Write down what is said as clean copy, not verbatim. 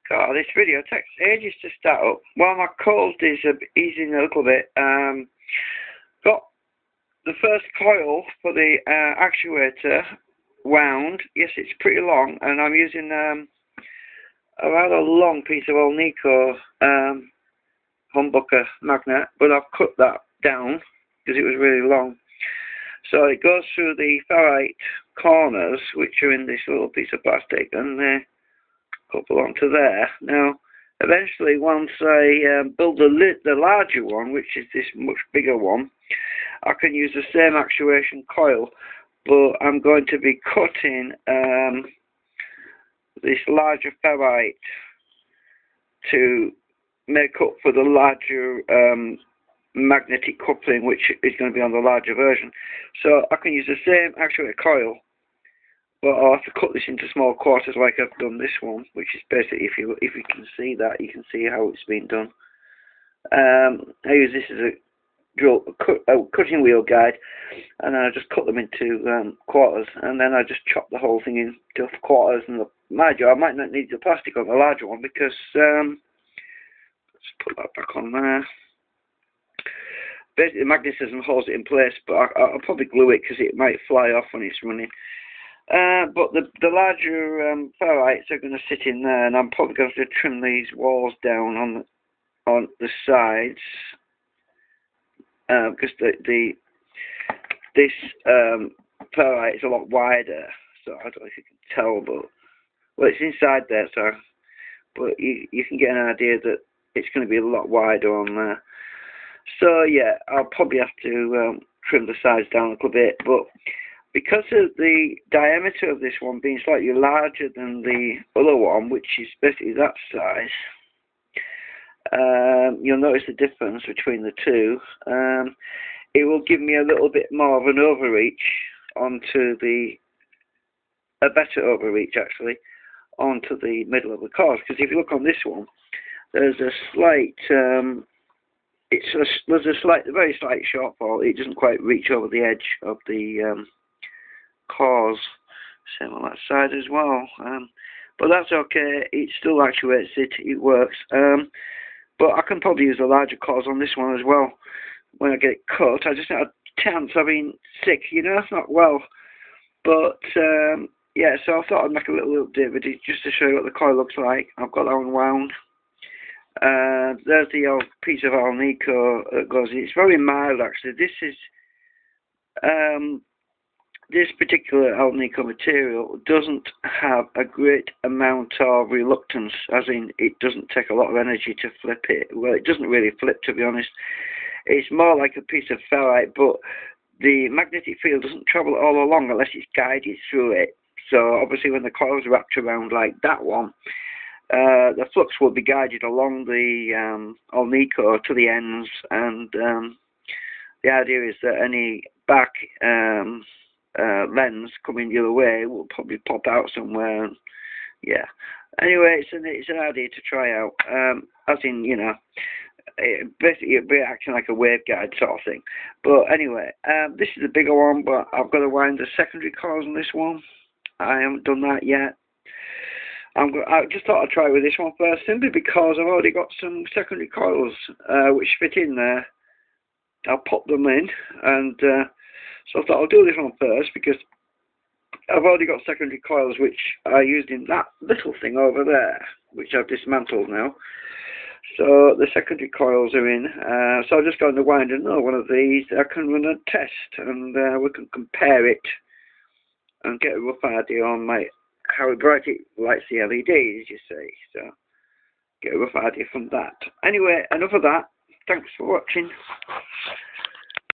God, this video takes ages to start up. Well, my cold is easing a little bit. Got the first coil for the actuator wound. Yes, it's pretty long, and I'm using a rather long piece of Alnico humbucker magnet, but I've cut that down because it was really long. So it goes through the ferrite corners, which are in this little piece of plastic, and they couple onto there. Now, eventually, once I build the larger one, which is this much bigger one, I can use the same actuation coil, but I'm going to be cutting this larger ferrite to make up for the larger magnetic coupling, which is going to be on the larger version. So I can use the same actuator coil, but I'll have to cut this into small quarters like I've done this one, which is basically, if you can see that, you can see how it's been done. I use this as a cutting wheel guide, and then I just cut them into quarters, and then I just chop the whole thing into quarters. And mind you, I might not need the plastic on the larger one because let's put that back on there. Basically, the magnetism holds it in place, but I'll probably glue it because it might fly off when it's running. But the larger ferrites are going to sit in there, and I'm probably going to trim these walls down on the sides because this ferrite is a lot wider. So I don't know if you can tell, but well, it's inside there, so but you can get an idea that it's going to be a lot wider on there. So yeah, I'll probably have to trim the sides down a little bit, but because of the diameter of this one being slightly larger than the other one, which is basically that size, you'll notice the difference between the two. It will give me a little bit more of an overreach onto a better overreach actually, onto the middle of the course. Because if you look on this one, there's a slight, there's a very slight shortfall. It doesn't quite reach over the edge of the cause. Same on that side as well, but that's okay. It still actuates it. It works. But I can probably use a larger cause on this one as well when I get it cut. I just had a chance. I've been sick, not well. But yeah, so I thought I'd make a little update video just to show you what the coil looks like. I've got that one wound. There's the old piece of Alnico that goes in. It's very mild actually. This is this particular Alnico material doesn't have a great amount of reluctance, as in it doesn't take a lot of energy to flip it. Well, it doesn't really flip, to be honest. It's more like a piece of ferrite, but the magnetic field doesn't travel all along unless it's guided through it. So obviously when the coil's wrapped around like that one, the flux will be guided along the Alnico to the ends, and the idea is that any back lens coming the other way will probably pop out somewhere. And, yeah. Anyway, it's an idea to try out. As in, basically it'll be acting like a waveguide sort of thing. But anyway, this is a bigger one, but I've got to wind the secondary coils on this one. I haven't done that yet. I just thought I'd try with this one first, simply because I've already got some secondary coils which fit in there. I'll pop them in, and so I thought I'll do this one first because I've already got secondary coils which I used in that little thing over there, which I've dismantled now. So the secondary coils are in, so I'm just going to wind another one of these. I can run a test, and we can compare it and get a rough idea on how bright it lights the LEDs, you see. So get a rough idea from that. Anyway, enough of that. Thanks for watching.